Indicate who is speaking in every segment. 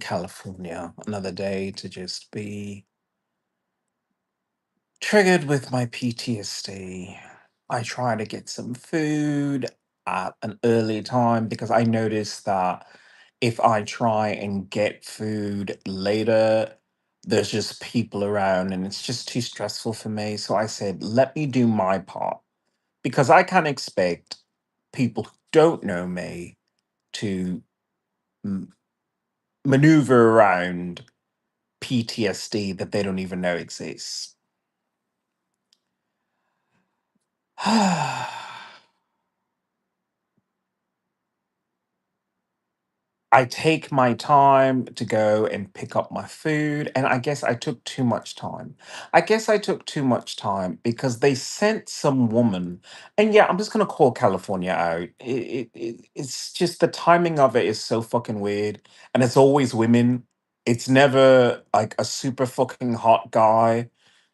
Speaker 1: California another day to just be triggered with my PTSD. I try to get some food at an early time because I noticed that if I try and get food later, there's just people around and it's just too stressful for me. So I said, let me do my part because I can't expect people who don't know me to m- maneuver around PTSD that they don't even know exists. I take my time to go and pick up my food, and I guess I took too much time. I guess I took too much time because they sent some woman, and yeah, I'm just gonna call California out. It's just the timing of it is so fucking weird, and it's always women. It's never like a super fucking hot guy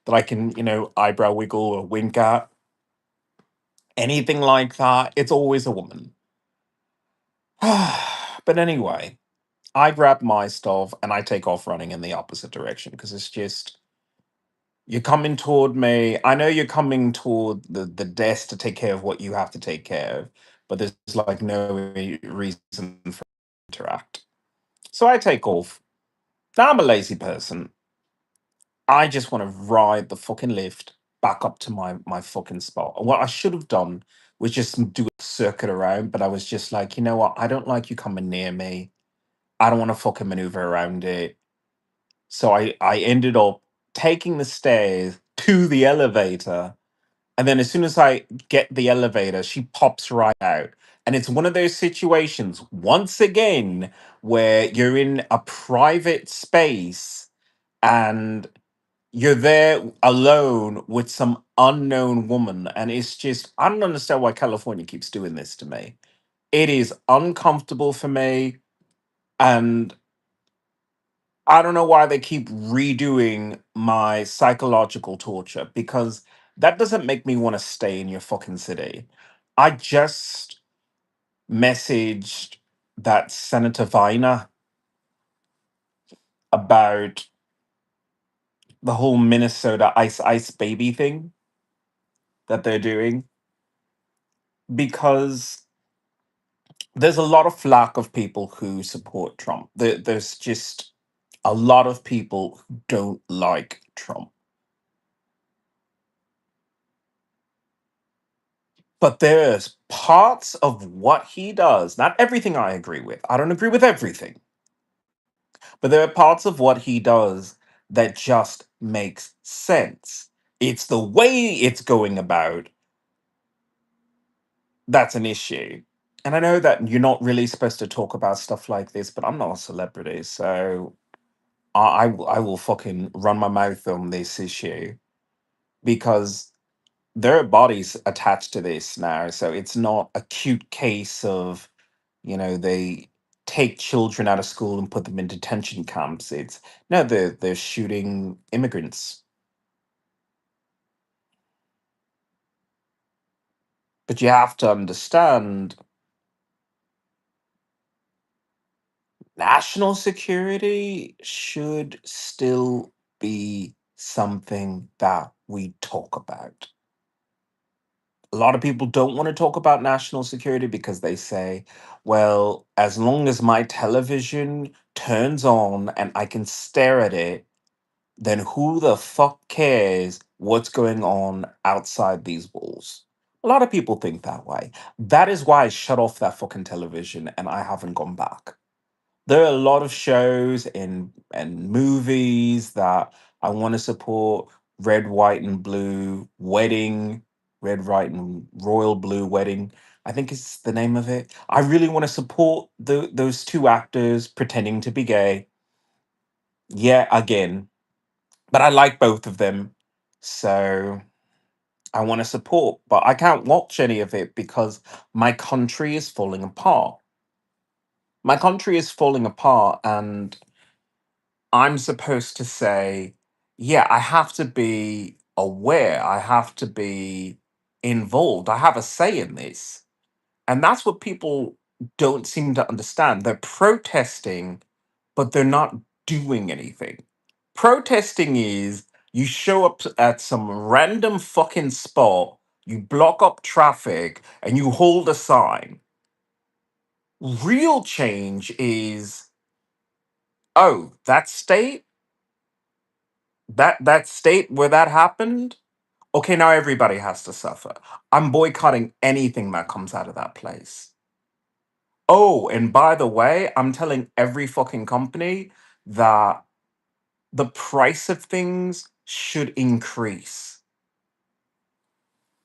Speaker 1: that I can, eyebrow wiggle or wink at. Anything like that, it's always a woman. But anyway, I grab my stuff and I take off running in the opposite direction because it's just you're coming toward me. I know you're coming toward the desk to take care of what you have to take care of, but there's like no reason for to interact. So I take off. Now I'm a lazy person. I just want to ride the fucking lift back up to my fucking spot. And what I should have done was just do a circuit around, but I was just like, you know what? I don't like you coming near me. I don't want to fucking maneuver around it. So I ended up taking the stairs to the elevator. And then as soon as I get the elevator, she pops right out. And it's one of those situations, once again, where you're in a private space and you're there alone with some unknown woman. And it's just, I don't understand why California keeps doing this to me. It is uncomfortable for me. And I don't know why they keep redoing my psychological torture because that doesn't make me want to stay in your fucking city. I just messaged that Senator Viner about the whole Minnesota Ice Ice Baby thing that they're doing because there's a lot of flack of people who support Trump. There's just a lot of people who don't like Trump. But there's parts of what he does, not everything I agree with. I don't agree with everything. But there are parts of what he does that just makes sense. It's the way it's going about that's an issue. And I know that you're not really supposed to talk about stuff like this, but I'm not a celebrity, so I will fucking run my mouth on this issue because there are bodies attached to this now. So it's not a cute case of, they take children out of school and put them in detention camps. It's no, they're shooting immigrants. But you have to understand national security should still be something that we talk about. A lot of people don't want to talk about national security because they say, well, as long as my television turns on and I can stare at it, then who the fuck cares what's going on outside these walls? A lot of people think that way. That is why I shut off that fucking television and I haven't gone back. There are a lot of shows and movies that I want to support. Red, white, and blue wedding, red, white, and royal blue wedding. I think is the name of it. I really want to support those two actors pretending to be gay. Yeah, again, but I like both of them, so I want to support. But I can't watch any of it because my country is falling apart. My country is falling apart, and I'm supposed to say, yeah, I have to be aware. I have to be involved. I have a say in this. And that's what people don't seem to understand. They're protesting, but they're not doing anything. Protesting is you show up at some random fucking spot, you block up traffic, and you hold a sign. Real change is, oh, that state where that happened, okay, now everybody has to suffer. I'm boycotting anything that comes out of that place. Oh, and by the way, I'm telling every fucking company that the price of things should increase.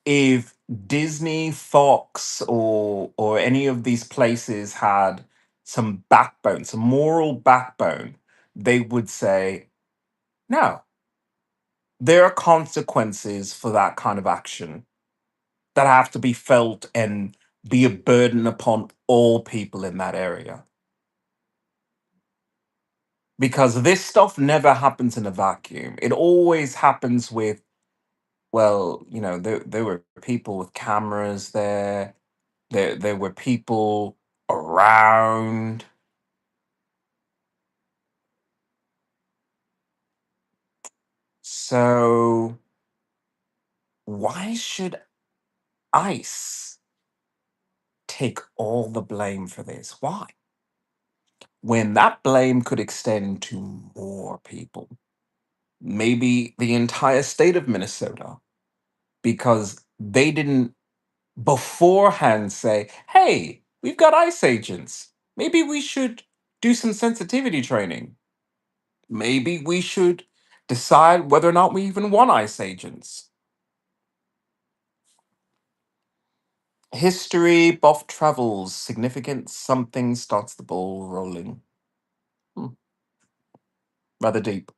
Speaker 1: If Disney, Fox, or any of these places had some backbone, some moral backbone, they would say, no, there are consequences for that kind of action that have to be felt and be a burden upon all people in that area. Because this stuff never happens in a vacuum. It always happens with, well, there were people with cameras there. There were people around. So why should ICE take all the blame for this? Why? When that blame could extend to more people, maybe the entire state of Minnesota, because they didn't beforehand say, hey, we've got ICE agents. Maybe we should do some sensitivity training. Maybe we should decide whether or not we even want ICE agents. History buff travels, significant something starts the ball rolling. Hmm, rather deep.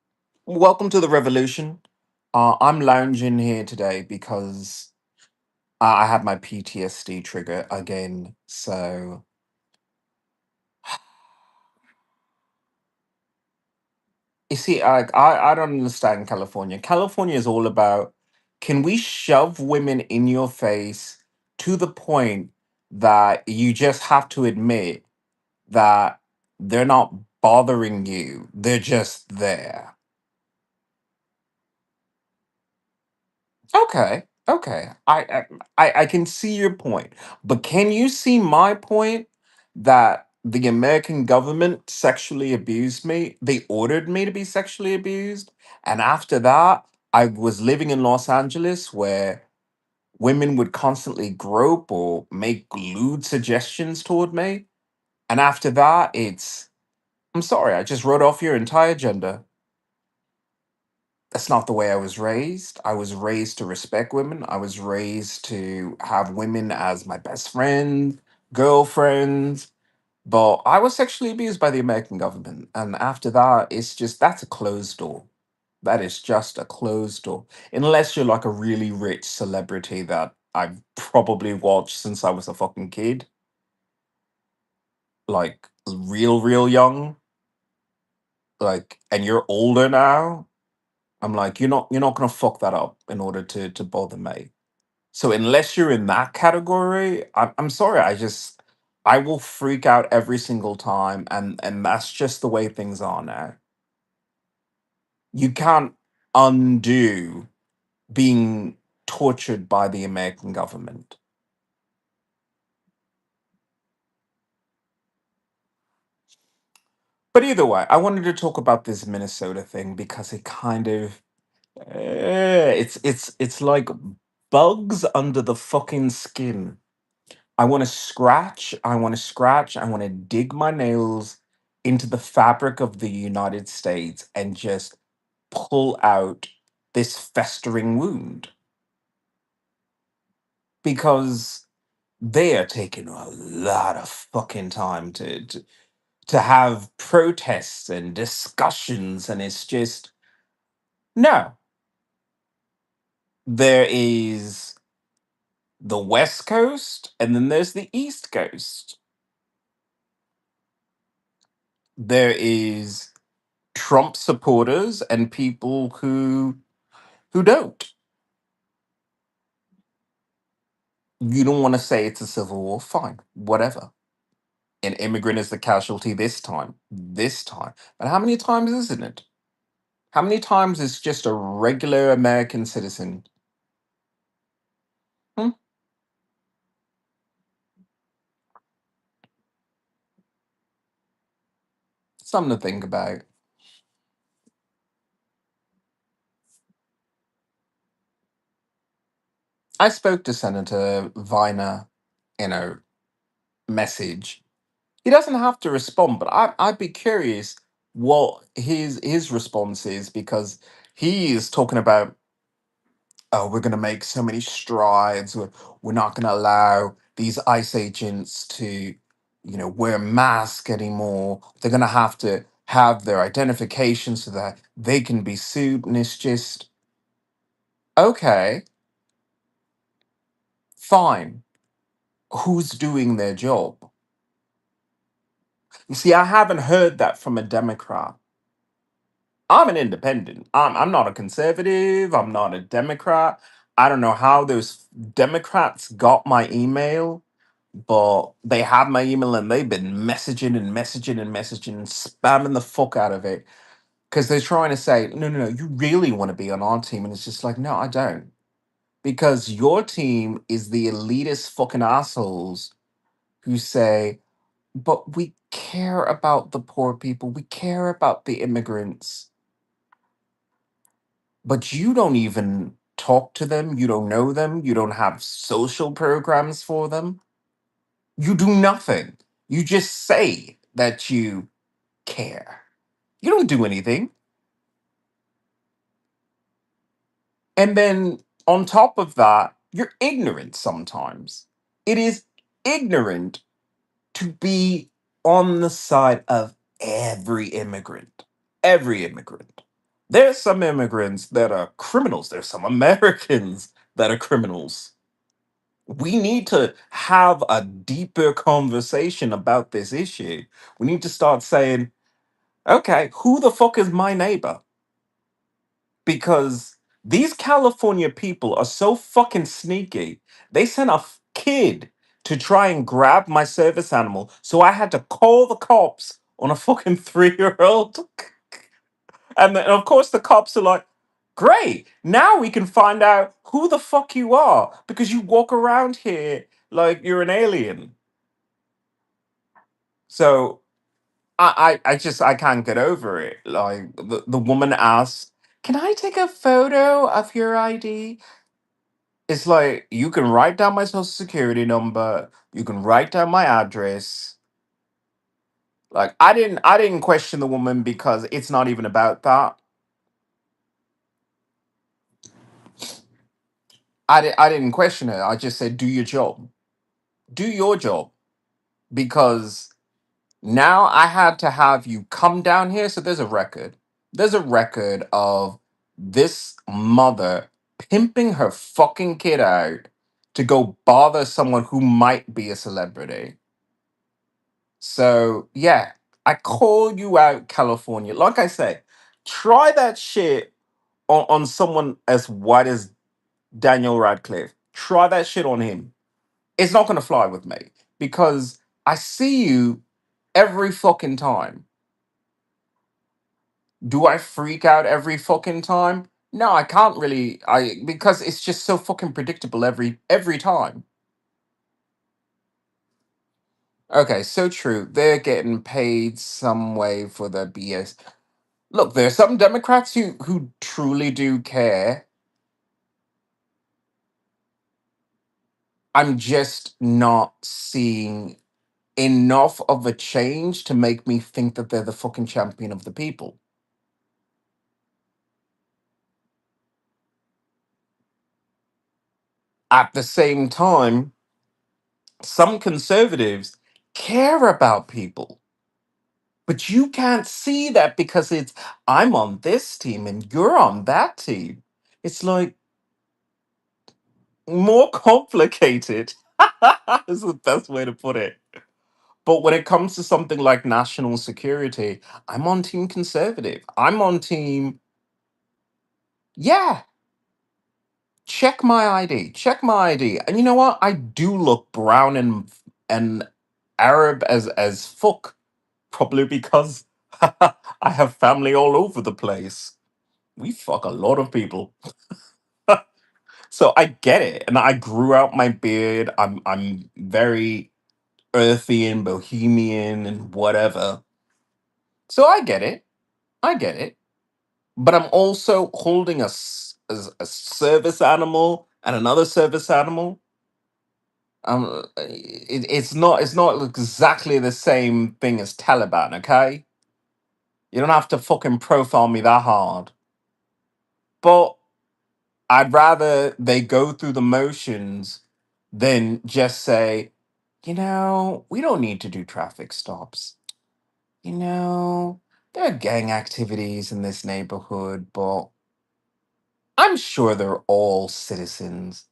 Speaker 1: Welcome to the revolution. I'm lounging here today because I had my PTSD trigger again. So you see, I don't understand California. California is all about, can we shove women in your face to the point that you just have to admit that they're not bothering you, they're just there. Okay, okay. I can see your point, but can you see my point that the American government sexually abused me? They ordered me to be sexually abused, and after that, I was living in Los Angeles where women would constantly grope or make lewd suggestions toward me, and after that, I'm sorry, I just wrote off your entire gender. That's not the way I was raised. I was raised to respect women. I was raised to have women as my best friend, girlfriends. But I was sexually abused by the American government. And after that, that's a closed door. That is just a closed door. Unless you're like a really rich celebrity that I've probably watched since I was a fucking kid, like real young, like, and you're older now. I'm like, you're not gonna fuck that up in order to bother me. So unless you're in that category, I'm sorry. I will freak out every single time, and that's just the way things are now. You can't undo being tortured by the American government. But either way, I wanted to talk about this Minnesota thing because it kind of it's like bugs under the fucking skin. I want to scratch, I want to dig my nails into the fabric of the United States and just pull out this festering wound because they are taking a lot of fucking time to have protests and discussions, and it's just, no. There is the West Coast and then there's the East Coast. There is Trump supporters and people who don't. You don't want to say it's a civil war, fine, whatever. An immigrant is the casualty this time. This time. But how many times isn't it? How many times is just a regular American citizen? Hmm? Something to think about. I spoke to Senator Viner in a message. He doesn't have to respond, but I'd be curious what his response is, because he is talking about, oh, we're going to make so many strides. We're not going to allow these ICE agents to, wear masks anymore. They're going to have their identification so that they can be sued. And it's just, okay, fine. Who's doing their job? You see, I haven't heard that from a Democrat. I'm an independent. I'm not a conservative. I'm not a Democrat. I don't know how those Democrats got my email, but they have my email and they've been messaging and messaging and messaging and spamming the fuck out of it, because they're trying to say, no, no, no, you really want to be on our team. And it's just like, no, I don't. Because your team is the elitist fucking assholes who say, but we care about the poor people, we care about the immigrants, but you don't even talk to them, you don't know them, you don't have social programs for them, you do nothing. You just say that you care. You don't do anything. And then on top of that, you're ignorant sometimes. It is ignorant to be on the side of every immigrant. Every immigrant. There's some immigrants that are criminals. There's some Americans that are criminals. We need to have a deeper conversation about this issue. We need to start saying, okay, who the fuck is my neighbor? Because these California people are so fucking sneaky. They sent a kid to try and grab my service animal, so I had to call the cops on a fucking 3-year-old. And then, of course, the cops are like, great, now we can find out who the fuck you are because you walk around here like you're an alien. So I can't get over it. Like the woman asks, can I take a photo of your ID? It's like, you can write down my social security number, you can write down my address. Like, I didn't question the woman because it's not even about that. I didn't question her. I just said, do your job. Do your job. Because now I had to have you come down here. So there's a record. There's a record of this mother pimping her fucking kid out to go bother someone who might be a celebrity. So yeah, I call you out, California. Like I say, try that shit on someone as white as Daniel Radcliffe. Try that shit on him. It's not gonna fly with me because I see you every fucking time. Do I freak out every fucking time? No, I can't really. I Because it's just so fucking predictable every time. Okay, so true. They're getting paid some way for their BS. Look, there's some Democrats who truly do care. I'm just not seeing enough of a change to make me think that they're the fucking champion of the people. At the same time, some conservatives care about people. But you can't see that because it's, I'm on this team and you're on that team. It's like more complicated. Is the best way to put it. But when it comes to something like national security, I'm on team conservative. I'm on team, yeah, check my ID. Check my ID. And you know what? I do look brown and Arab as fuck, probably because I have family all over the place. We fuck a lot of people. So I get it. And I grew out my beard. I'm very earthy and bohemian and whatever. So I get it. I get it. But I'm also holding a service animal and another service animal. It's not exactly the same thing as Taliban, okay? You don't have to fucking profile me that hard. But I'd rather they go through the motions than just say, we don't need to do traffic stops. You know, there are gang activities in this neighborhood, but I'm sure they're all citizens.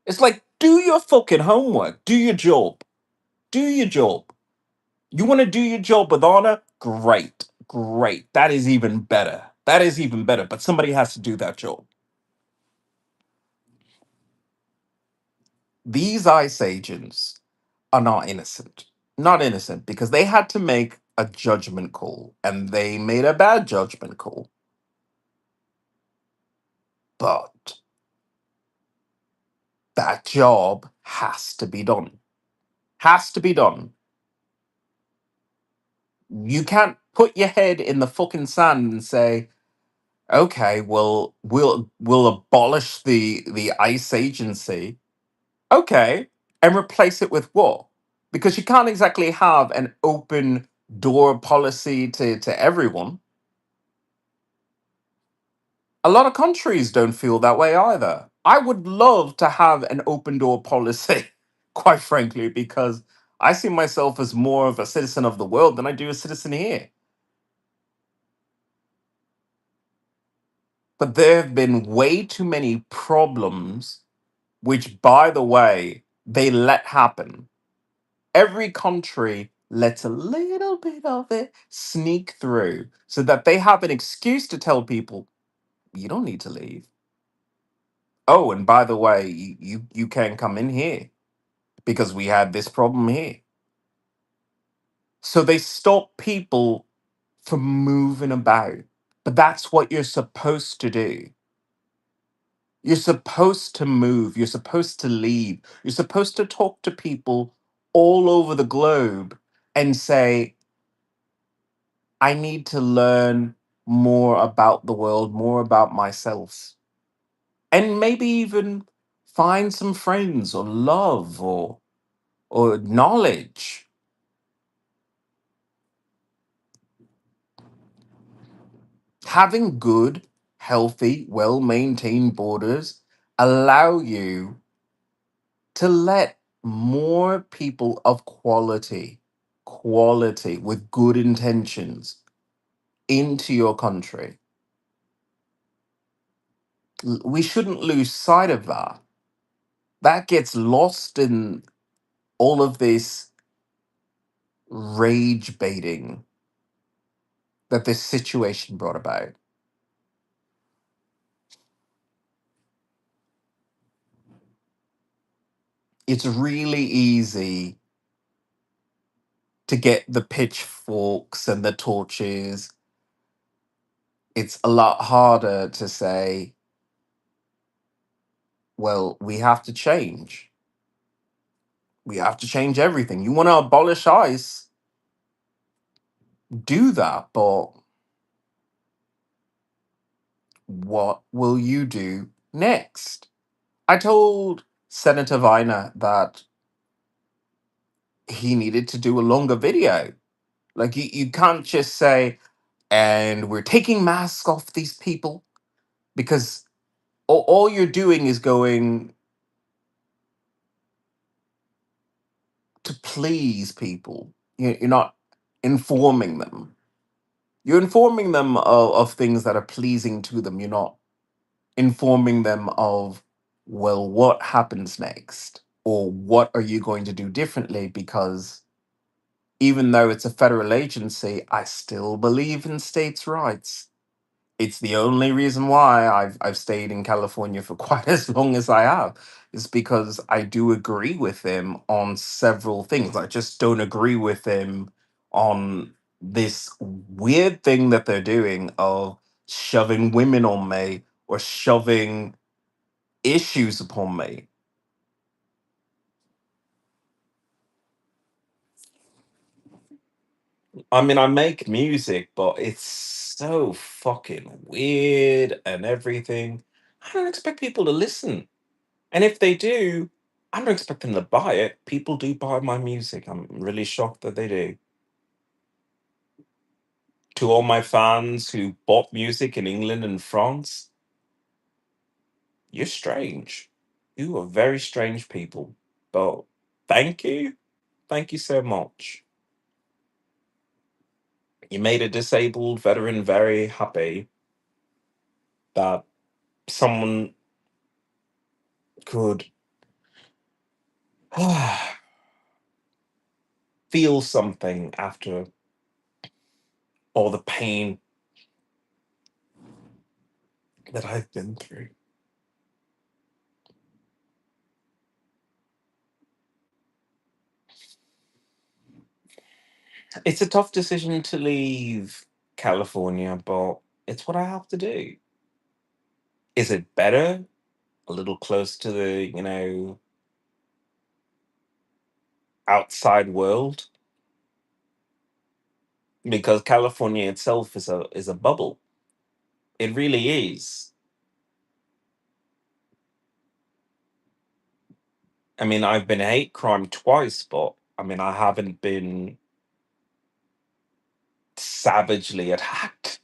Speaker 1: It's like, do your fucking homework, do your job, do your job. You want to do your job with honor? Great, great. That is even better. That is even better. But somebody has to do that job. These ICE agents are not innocent. Not innocent because they had to make a judgment call and they made a bad judgment call. But that job has to be done. Has to be done. You can't put your head in the fucking sand and say, okay, well, we'll abolish the ICE agency. Okay, and replace it with what? Because you can't exactly have an open door policy to everyone. A lot of countries don't feel that way either. I would love to have an open door policy, quite frankly, because I see myself as more of a citizen of the world than I do a citizen here. But there have been way too many problems, which, by the way, they let happen. Every country lets a little bit of it sneak through so that they have an excuse to tell people, you don't need to leave. Oh, and by the way, you can't come in here because we had this problem here. So they stop people from moving about. But that's what you're supposed to do. You're supposed to move. You're supposed to leave. You're supposed to talk to people all over the globe and say, I need to learn more about the world, more about myself. And maybe even find some friends or love or knowledge. Having good, healthy, well-maintained borders allow you to let more people of quality with good intentions into your country. We shouldn't lose sight of that. That gets lost in all of this rage baiting that this situation brought about. It's really easy to get the pitchforks and the torches. It's a lot harder to say, well, we have to change. We have to change everything. You want to abolish ICE? Do that, but what will you do next? I told Senator Viner that he needed to do a longer video. Like, you can't just say, and we're taking masks off these people because all you're doing is going to please people. You're not informing them. You're informing them of things that are pleasing to them. You're not informing them of, well, what happens next? Or what are you going to do differently? Because even though it's a federal agency, I still believe in states' rights. It's the only reason why I've stayed in California for quite as long as I have. Is because I do agree with him on several things. I just don't agree with him on this weird thing that they're doing of shoving women on me or shoving issues upon me. I mean, I make music, but it's so fucking weird and everything. I don't expect people to listen. And if they do, I don't expect them to buy it. People do buy my music. I'm really shocked that they do. To all my fans who bought music in England and France, you're strange. You are very strange people. But thank you. Thank you so much. You made a disabled veteran very happy that someone could feel something after all the pain that I've been through. It's a tough decision to leave California, but it's what I have to do. Is it better? A little close to the, outside world? Because California itself is a bubble. It really is. I mean, I've been hate crime twice, but I mean, I haven't been savagely attacked.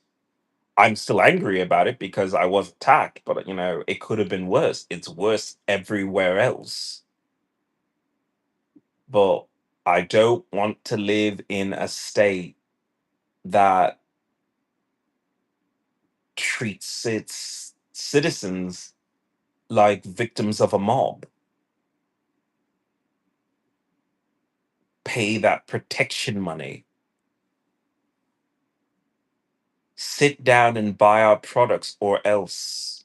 Speaker 1: I'm still angry about it because I was attacked, but it could have been worse. It's worse everywhere else. But I don't want to live in a state that treats its citizens like victims of a mob, pay that protection money, sit down and buy our products, or else.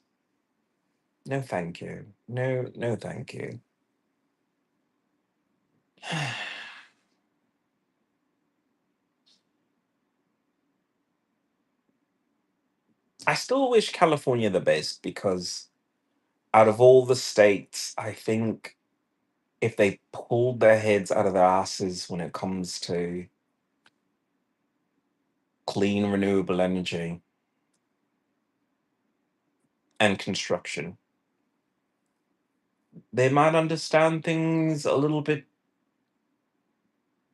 Speaker 1: No, thank you. No, no, thank you. I still wish California the best because out of all the states, I think if they pulled their heads out of their asses when it comes to clean renewable energy and construction, they might understand things a little bit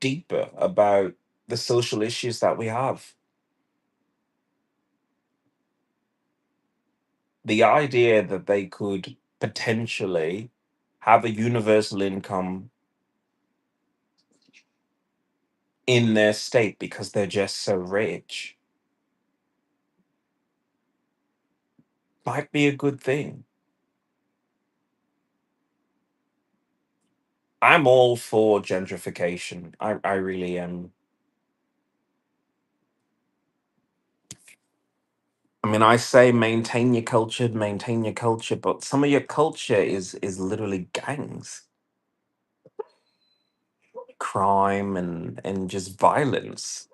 Speaker 1: deeper about the social issues that we have. The idea that they could potentially have a universal income in their state because they're just so rich might be a good thing. I'm all for gentrification. I really am. I mean, I say maintain your culture, but some of your culture is literally gangs, crime, and just violence,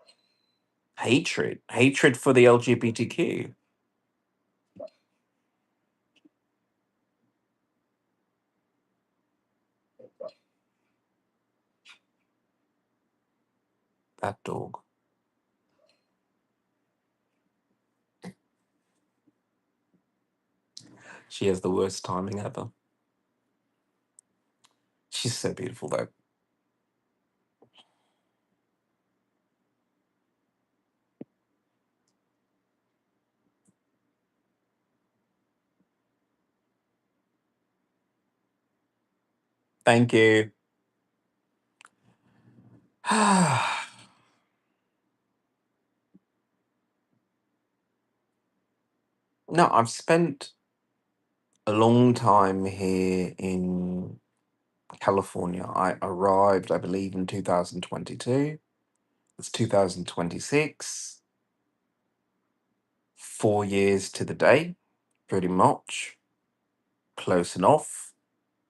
Speaker 1: hatred for the LGBTQ. That dog. She has the worst timing ever. She's so beautiful though. Thank you. No, I've spent a long time here in California. I arrived, I believe, in 2022. It's 2026. 4 years to the day, pretty much. Close enough.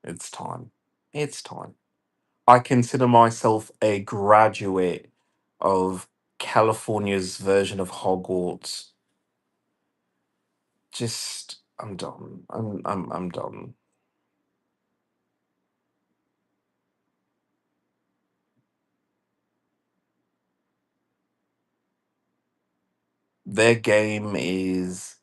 Speaker 1: It's time. It's time. I consider myself a graduate of California's version of Hogwarts. Just, I'm done. I'm done. Their game is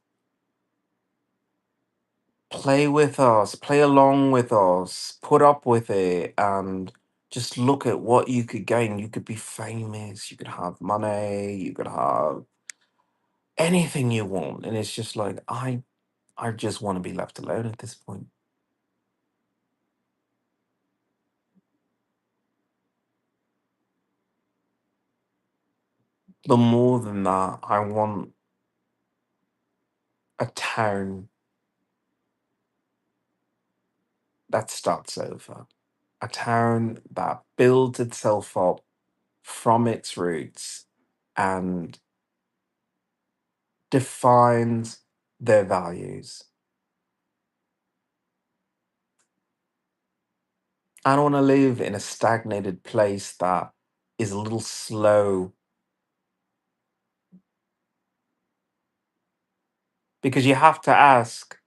Speaker 1: play with us, play along with us, put up with it, and just look at what you could gain. You could be famous, you could have money, you could have anything you want. And it's just like I just want to be left alone at this point. But more than that, I want a town that starts over. A town that builds itself up from its roots and defines their values. I don't want to live in a stagnated place that is a little slow because you have to ask,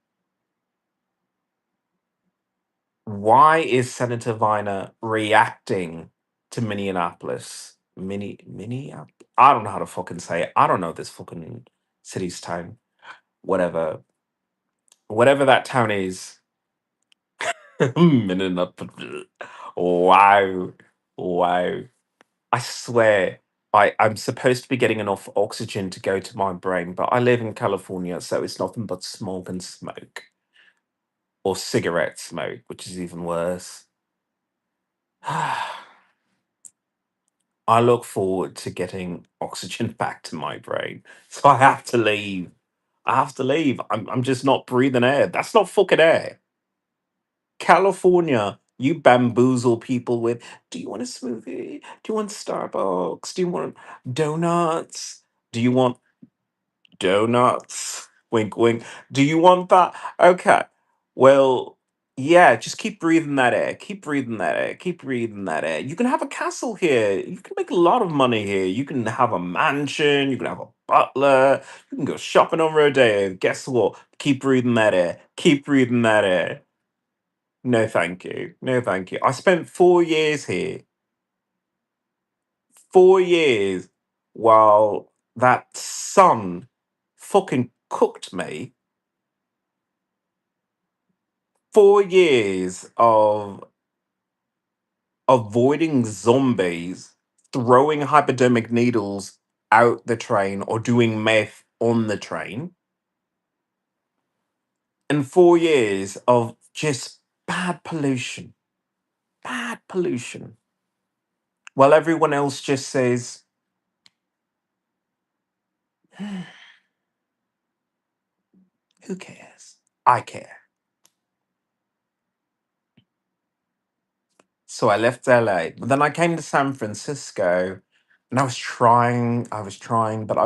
Speaker 1: why is Senator Viner reacting to Minneapolis? I don't know how to fucking say it. I don't know this fucking city's town. Whatever. Whatever that town is. Minneapolis. Wow. Wow. I swear, I'm supposed to be getting enough oxygen to go to my brain, but I live in California, so it's nothing but smoke and smoke. Or cigarette smoke, which is even worse. I look forward to getting oxygen back to my brain. So I have to leave. I have to leave. I'm just not breathing air. That's not fucking air. California, you bamboozle people with, do you want a smoothie? Do you want Starbucks? Do you want donuts? Do you want donuts? Wink, wink. Do you want that? Okay. Well, yeah, just keep breathing that air. Keep breathing that air. Keep breathing that air. You can have a castle here. You can make a lot of money here. You can have a mansion. You can have a butler. You can go shopping on Rodeo. Guess what? Keep breathing that air. Keep breathing that air. No, thank you. No, thank you. I spent 4 years here. 4 years while that sun fucking cooked me. 4 years of avoiding zombies, throwing hypodermic needles out the train or doing meth on the train, and 4 years of just bad pollution. Bad pollution. While everyone else just says, who cares? I care. So I left LA, but then I came to San Francisco and I was trying, but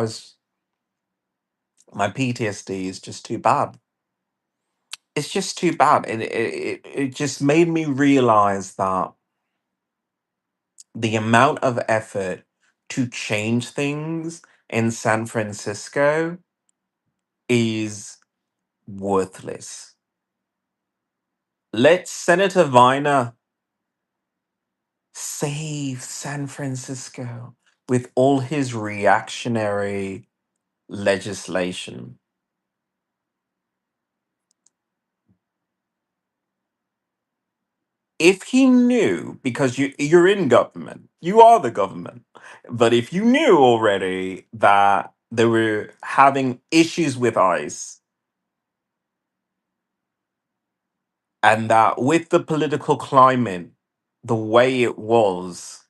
Speaker 1: my PTSD is just too bad. It's just too bad. And it just made me realize that the amount of effort to change things in San Francisco is worthless. Let Senator Viner save San Francisco with all his reactionary legislation. If he knew, because you're in government, you are the government, but if you knew already that they were having issues with ICE and that with the political climate the way it was,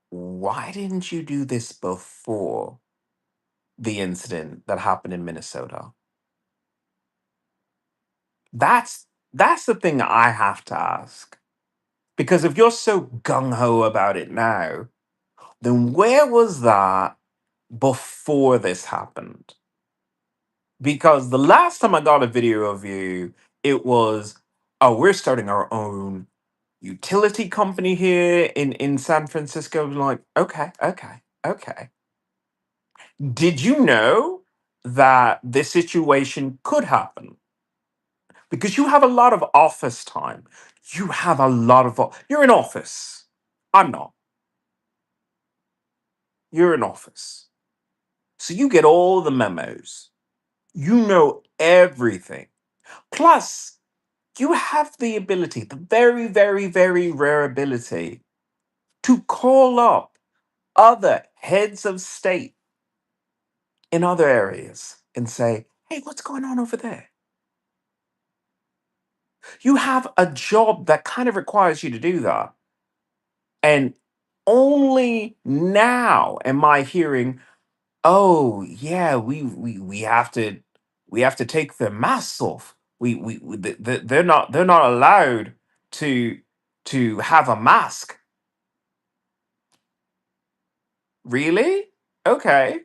Speaker 1: why didn't you do this before the incident that happened in Minnesota? That's the thing I have to ask. Because if you're so gung ho about it now, then where was that before this happened. Because the last time I got a video of you, it was, oh, we're starting our own utility company here in San Francisco. I'm like, okay, okay, okay. Did you know that this situation could happen? Because you have a lot of office time. You have a lot of you're in office. I'm not. You're in office. So you get all the memos. You know everything. Plus, you have the ability, the very, very, very rare ability to call up other heads of state in other areas and say, hey, what's going on over there? You have a job that kind of requires you to do that. And only now am I hearing, oh yeah, we have to take their masks off. They're not allowed to have a mask. Really? Okay.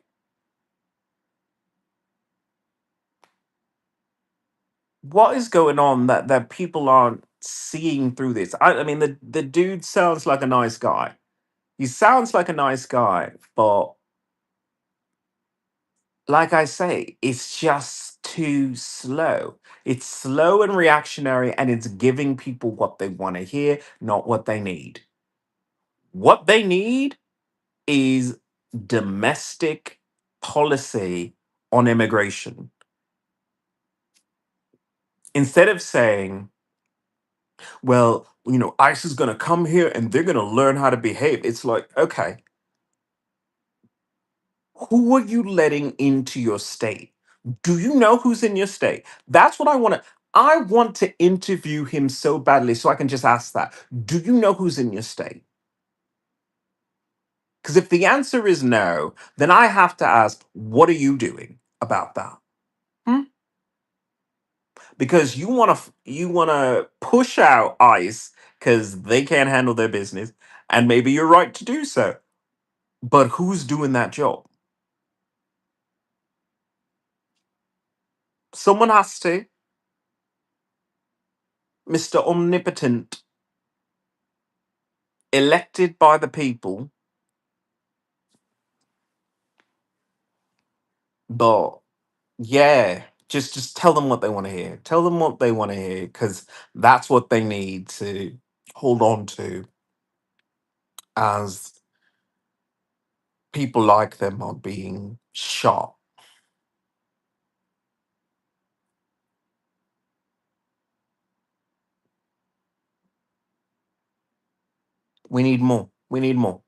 Speaker 1: What is going on that people aren't seeing through this? I mean, the dude sounds like a nice guy. He sounds like a nice guy, but like I say, it's just too slow. It's slow and reactionary, and it's giving people what they want to hear, not what they need. What they need is domestic policy on immigration. Instead of saying, well, ICE is going to come here and they're going to learn how to behave. It's like, okay, who are you letting into your state? Do you know who's in your state? That's what I want to. I want to interview him so badly so I can just ask that. Do you know who's in your state? Because if the answer is no, then I have to ask, what are you doing about that? Hmm? Because you want to push out ICE because they can't handle their business, and maybe you're right to do so. But who's doing that job? Someone has to. Mr. Omnipotent, elected by the people, but yeah, just tell them what they want to hear. Tell them what they want to hear because that's what they need to hold on to as people like them are being shot. We need more. We need more.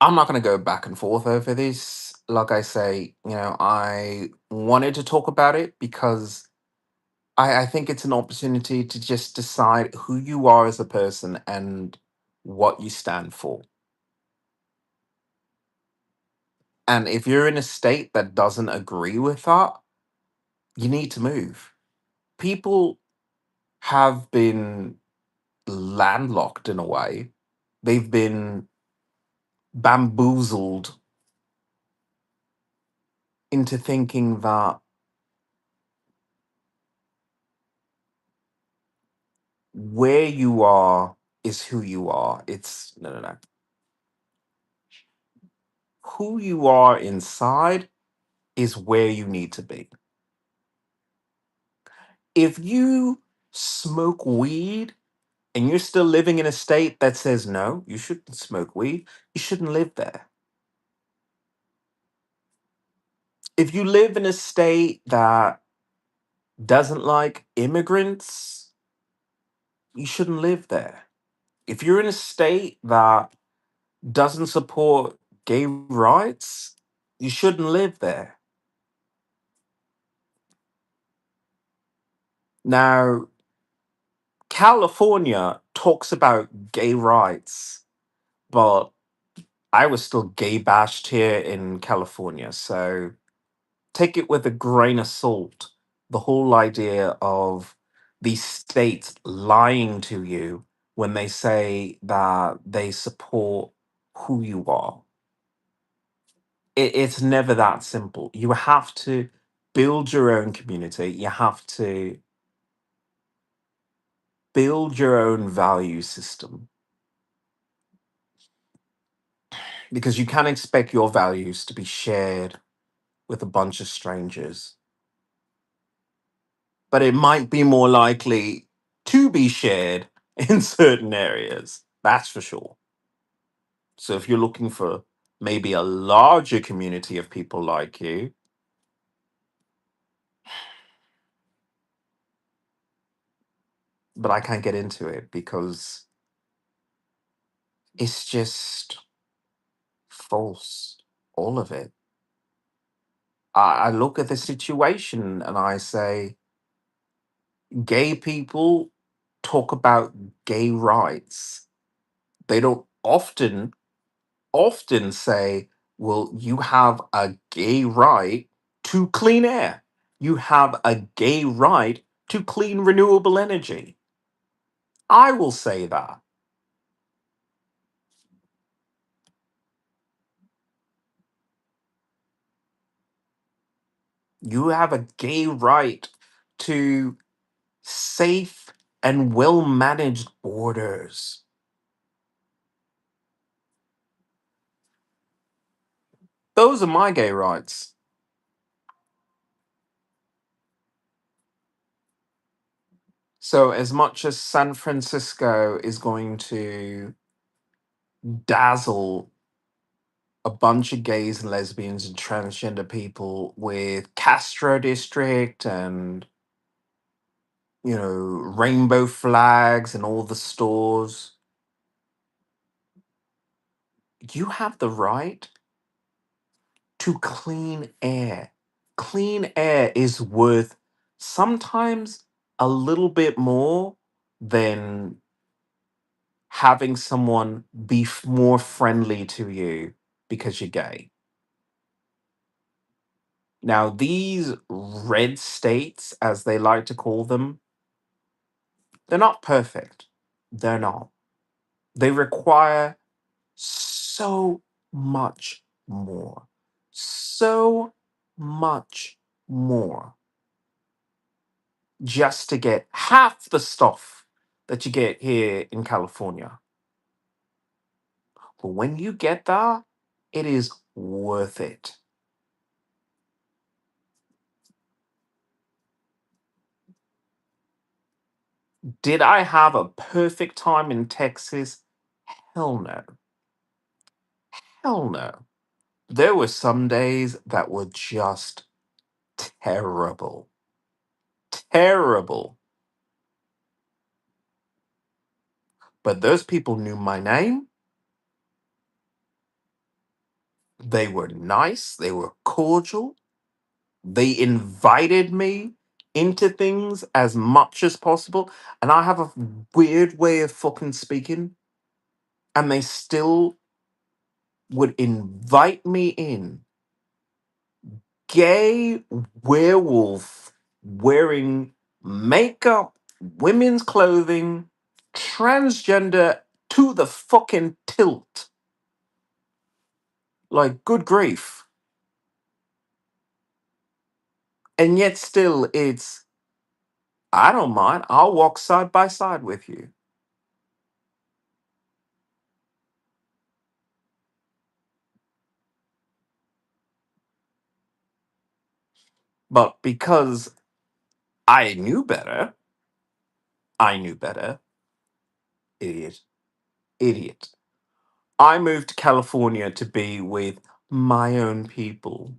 Speaker 1: I'm not going to go back and forth over this. Like I say, I wanted to talk about it because I think it's an opportunity to just decide who you are as a person and what you stand for. And if you're in a state that doesn't agree with that, you need to move. People have been landlocked in a way. They've been bamboozled into thinking that where you are is who you are. It's no, no, no. Who you are inside is where you need to be. If you smoke weed and you're still living in a state that says no, you shouldn't smoke weed, you shouldn't live there. If you live in a state that doesn't like immigrants, you shouldn't live there. If you're in a state that doesn't support gay rights, you shouldn't live there. Now, California talks about gay rights, but I was still gay bashed here in California. So take it with a grain of salt. The whole idea of these states lying to you when they say that they support who you are. It's never that simple. You have to build your own community. You have to build your own value system because you can't expect your values to be shared with a bunch of strangers. But it might be more likely to be shared in certain areas. That's for sure. So if you're looking for maybe a larger community of people like you, but I can't get into it because it's just false. All of it. I look at the situation and I say, gay people talk about gay rights. They don't often say, well, you have a gay right to clean air. You have a gay right to clean renewable energy. I will say that. You have a gay right to safe and well managed borders. Those are my gay rights. So, as much as San Francisco is going to dazzle a bunch of gays and lesbians and transgender people with Castro District and, rainbow flags and all the stores, you have the right to clean air. Clean air is worth sometimes a little bit more than having someone be more friendly to you because you're gay. Now, these red states, as they like to call them, they're not perfect. They're not. They require so much more. So much more just to get half the stuff that you get here in California. But when you get there, it is worth it. Did I have a perfect time in Texas? Hell no. Hell no. There were some days that were just terrible. Terrible. But those people knew my name. They were nice. They were cordial. They invited me into things as much as possible. And I have a weird way of fucking speaking. And they still would invite me in. Gay werewolf wearing makeup, women's clothing, transgender to the fucking tilt. Like, good grief. And yet, still, it's, I don't mind. I'll walk side by side with you. But because I knew better, I knew better, idiot, idiot. I moved to California to be with my own people.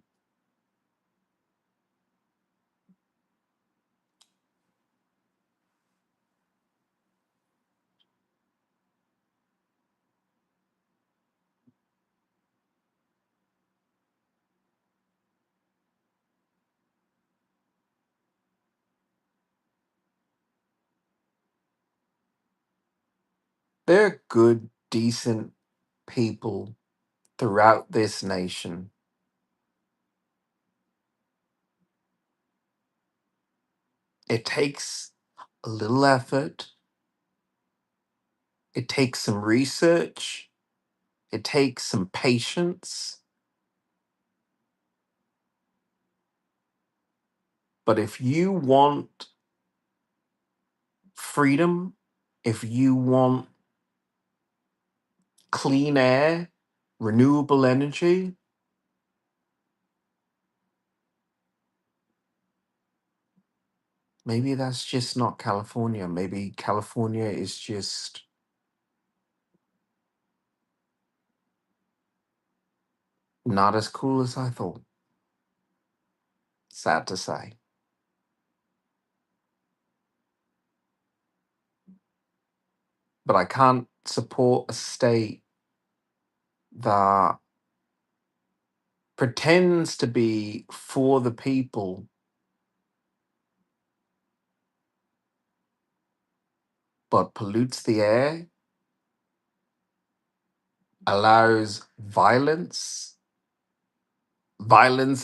Speaker 1: They're good, decent people throughout this nation. It takes a little effort, it takes some research, It takes some patience. But if you want freedom, if you want clean air, renewable energy, maybe that's just not California. Maybe California is just not as cool as I thought. Sad to say. But I can't support a state that pretends to be for the people but pollutes the air, allows violence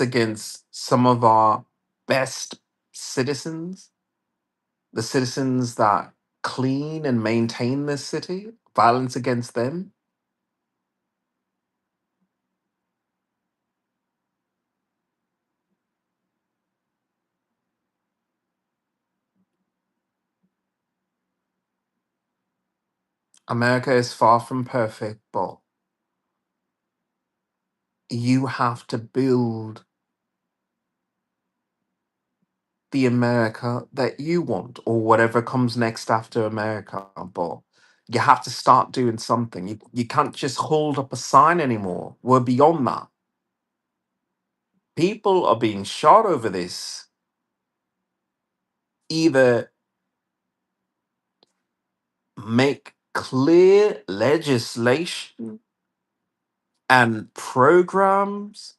Speaker 1: against some of our best citizens, the citizens that clean and maintain this city, violence against them. America is far from perfect, but you have to build the America that you want or whatever comes next after America. But you have to start doing something. You can't just hold up a sign anymore. We're beyond that. People are being shot over this. Either make clear legislation and programs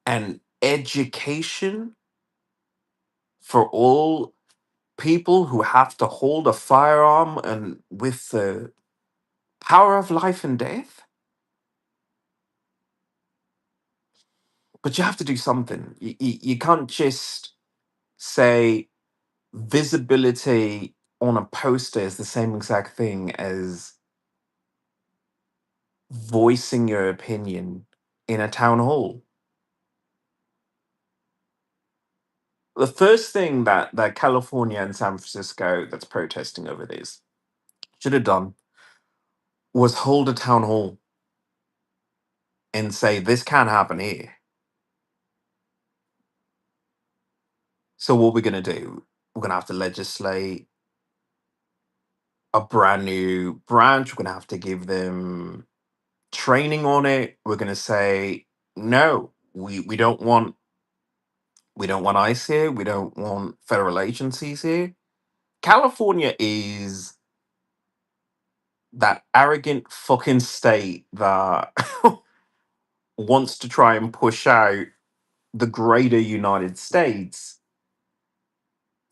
Speaker 1: and education for all people who have to hold a firearm and with the power of life and death. But you have to do something. You can't just say visibility on a poster is the same exact thing as voicing your opinion in a town hall. The first thing that California and San Francisco that's protesting over this should have done was hold a town hall and say this can't happen here. So what we're gonna do? We're gonna have to legislate a brand new branch. We're gonna have to give them training on it. We're gonna say no. We don't want ICE here. We don't want federal agencies here. California is that arrogant fucking state that wants to try and push out the greater United States,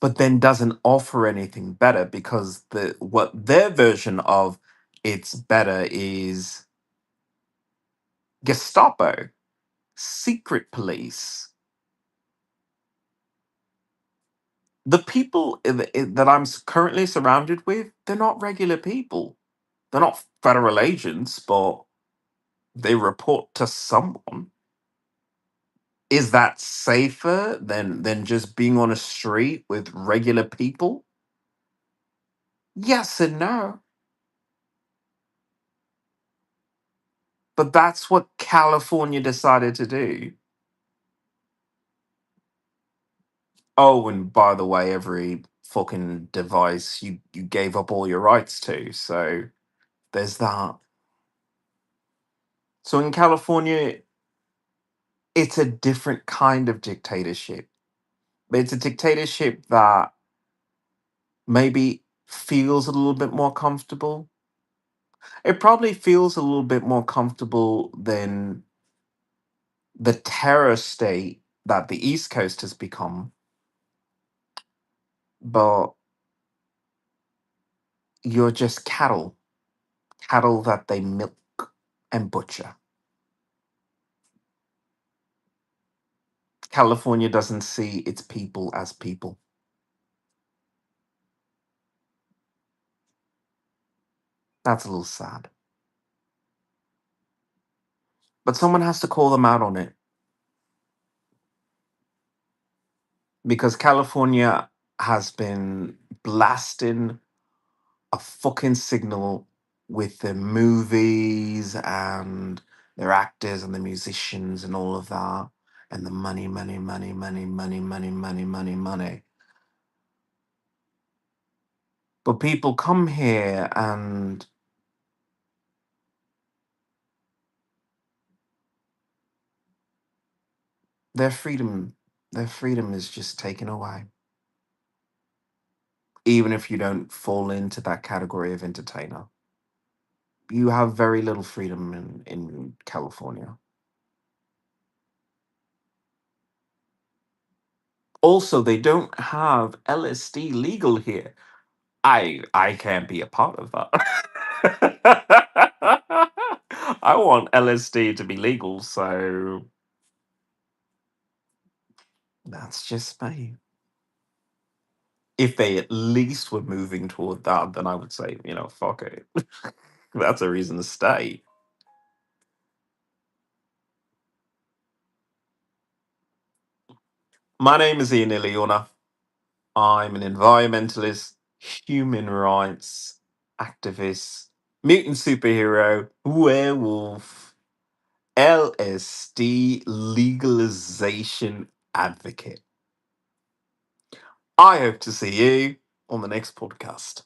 Speaker 1: but then doesn't offer anything better because what their version of it's better is Gestapo, secret police. The people that I'm currently surrounded with, they're not regular people. They're not federal agents, but they report to someone. Is that safer than just being on a street with regular people? Yes and no. But that's what California decided to do. Oh, and by the way, every fucking device you gave up all your rights to. So there's that. So in California, it's a different kind of dictatorship. But it's a dictatorship that maybe feels a little bit more comfortable. It probably feels a little bit more comfortable than the terror state that the East Coast has become. But you're just cattle that they milk and butcher. California doesn't see its people as people. That's a little sad. But someone has to call them out on it because California has been blasting a fucking signal with their movies and their actors and the musicians and all of that and the money, money, money, money, money, money, money, money, money. But people come here and their freedom, their freedom is just taken away. Even if you don't fall into that category of entertainer, you have very little freedom in California. Also, they don't have LSD legal here. I can't be a part of that. I want LSD to be legal, so that's just me. If they at least were moving toward that, then I would say, fuck it. That's a reason to stay. My name is Ian Iliona. I'm an environmentalist, human rights activist, mutant superhero, werewolf, LSD legalization advocate. I hope to see you on the next podcast.